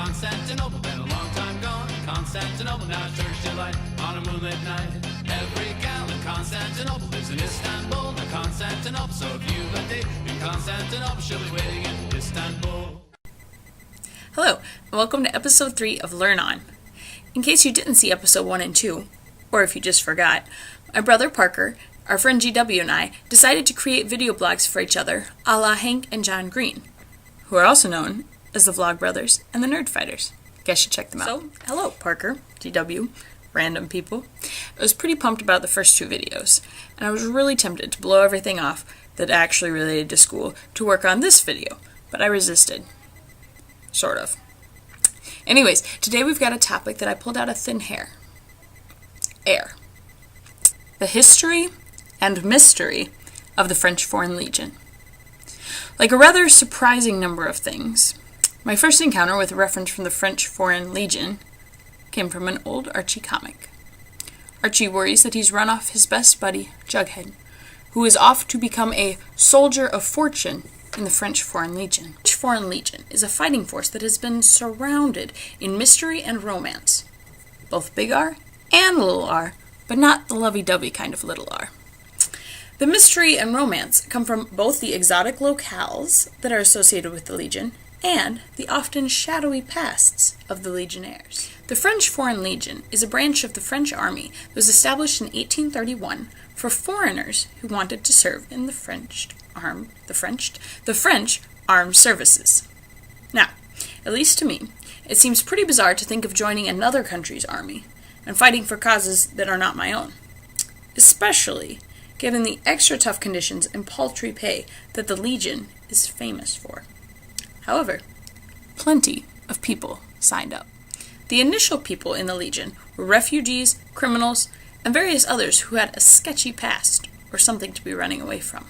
Constantinople, been a long time gone. Constantinople, now it's Turkish delight on a moonlit night. Every gal in Constantinople lives in Istanbul, not Constantinople. So if you've a date in Constantinople, she'll be waiting in Istanbul. Hello, and welcome to episode 3 of Learn On. In case you didn't see episode 1 and 2, or if you just forgot, my brother Parker, our friend GW, and I decided to create video blogs for each other, a la Hank and John Green, who are also known as the Vlog Brothers and the Nerd Fighters. Guess you check them out. So, hello Parker, GW, random people. I was pretty pumped about the first 2 videos, and I was really tempted to blow everything off that actually related to school to work on this video, but I resisted. Sort of. Anyways, today we've got a topic that I pulled out of thin hair. Air. The history and mystery of the French Foreign Legion. Like a rather surprising number of things, my first encounter with a reference from the French Foreign Legion came from an old Archie comic. Archie worries that he's run off his best buddy, Jughead, who is off to become a soldier of fortune in the French Foreign Legion. The French Foreign Legion is a fighting force that has been surrounded in mystery and romance, both big R and little r, but not the lovey-dovey kind of little r. The mystery and romance come from both the exotic locales that are associated with the Legion and the often shadowy pasts of the Legionnaires. The French Foreign Legion is a branch of the French army that was established in 1831 for foreigners who wanted to serve in the French armed services. Now, at least to me, it seems pretty bizarre to think of joining another country's army and fighting for causes that are not my own, especially given the extra tough conditions and paltry pay that the Legion is famous for. However, plenty of people signed up. The initial people in the Legion were refugees, criminals, and various others who had a sketchy past or something to be running away from.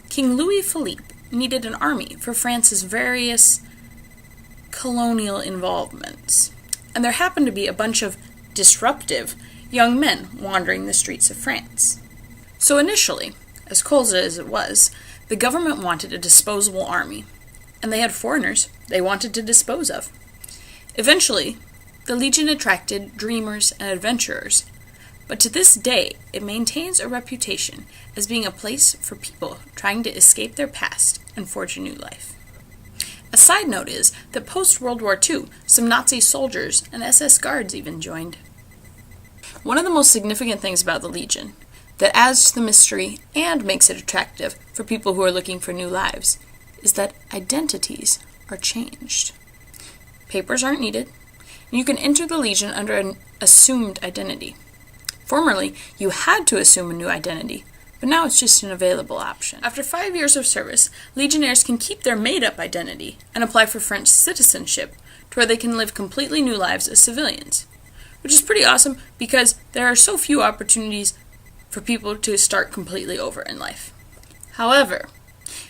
King Louis Philippe needed an army for France's various colonial involvements, and there happened to be a bunch of disruptive young men wandering the streets of France. So initially, as cold as it was, the government wanted a disposable army, and they had foreigners they wanted to dispose of. Eventually, the Legion attracted dreamers and adventurers, but to this day, it maintains a reputation as being a place for people trying to escape their past and forge a new life. A side note is that post-World War II, some Nazi soldiers and SS guards even joined. One of the most significant things about the Legion that adds to the mystery and makes it attractive for people who are looking for new lives is that identities are changed. Papers aren't needed, and you can enter the Legion under an assumed identity. Formerly, you had to assume a new identity, but now it's just an available option. After 5 years of service, Legionnaires can keep their made-up identity and apply for French citizenship, to where they can live completely new lives as civilians, which is pretty awesome because there are so few opportunities for people to start completely over in life. However,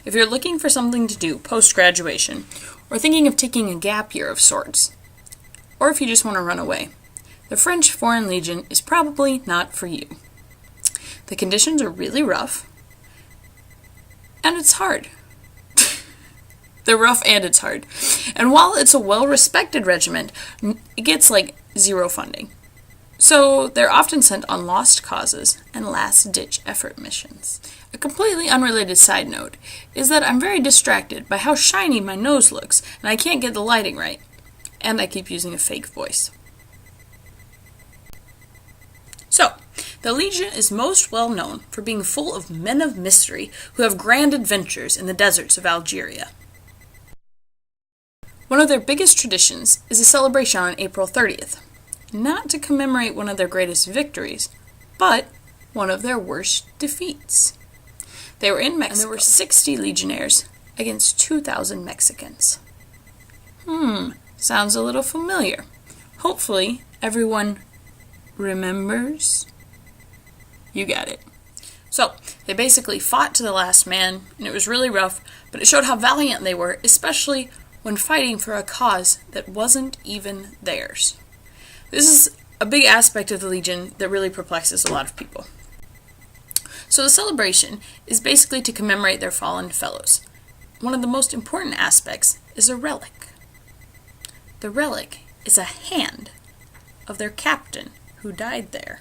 if you're looking for something to do post-graduation, or thinking of taking a gap year of sorts, or if you just want to run away, the French Foreign Legion is probably not for you. The conditions are really rough, and it's hard. They're rough and it's hard. And while it's a well-respected regiment, it gets like 0 funding. So they're often sent on lost causes and last-ditch effort missions. A completely unrelated side note is that I'm very distracted by how shiny my nose looks, and I can't get the lighting right. And I keep using a fake voice. So, the Legion is most well known for being full of men of mystery who have grand adventures in the deserts of Algeria. One of their biggest traditions is a celebration on April 30th. Not to commemorate one of their greatest victories, but one of their worst defeats. They were in Mexico, and there were 60 Legionnaires against 2,000 Mexicans. Sounds a little familiar. Hopefully, everyone remembers? You got it. So, they basically fought to the last man, and it was really rough, but it showed how valiant they were, especially when fighting for a cause that wasn't even theirs. This is a big aspect of the Legion that really perplexes a lot of people. So the celebration is basically to commemorate their fallen fellows. One of the most important aspects is a relic. The relic is a hand of their captain who died there.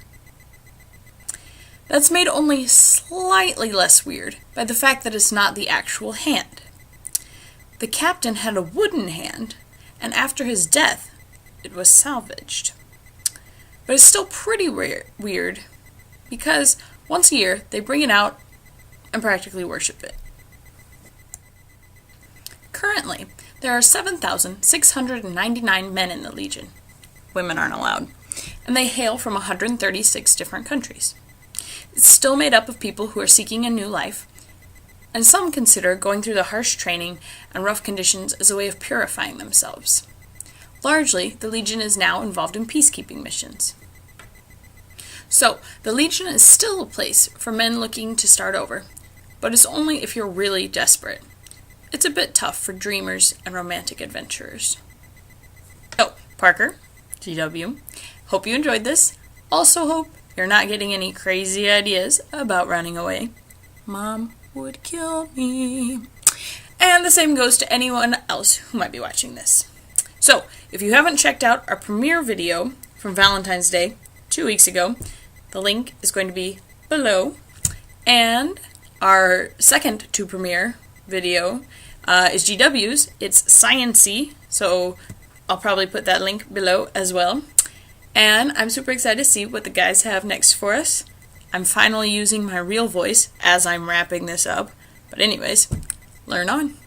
That's made only slightly less weird by the fact that it's not the actual hand. The captain had a wooden hand, and after his death, it was salvaged. But it's still pretty weird, because once a year, they bring it out and practically worship it. Currently, there are 7,699 men in the Legion. Women aren't allowed. And they hail from 136 different countries. It's still made up of people who are seeking a new life, and some consider going through the harsh training and rough conditions as a way of purifying themselves. Largely, the Legion is now involved in peacekeeping missions. So, the Legion is still a place for men looking to start over, but it's only if you're really desperate. It's a bit tough for dreamers and romantic adventurers. So, Parker, GW, hope you enjoyed this. Also hope you're not getting any crazy ideas about running away. Mom would kill me. And the same goes to anyone else who might be watching this. So, if you haven't checked out our premiere video from Valentine's Day 2 weeks ago, the link is going to be below. And our second to premiere video is GW's. It's science-y, so I'll probably put that link below as well. And I'm super excited to see what the guys have next for us. I'm finally using my real voice as I'm wrapping this up. But anyways, learn on.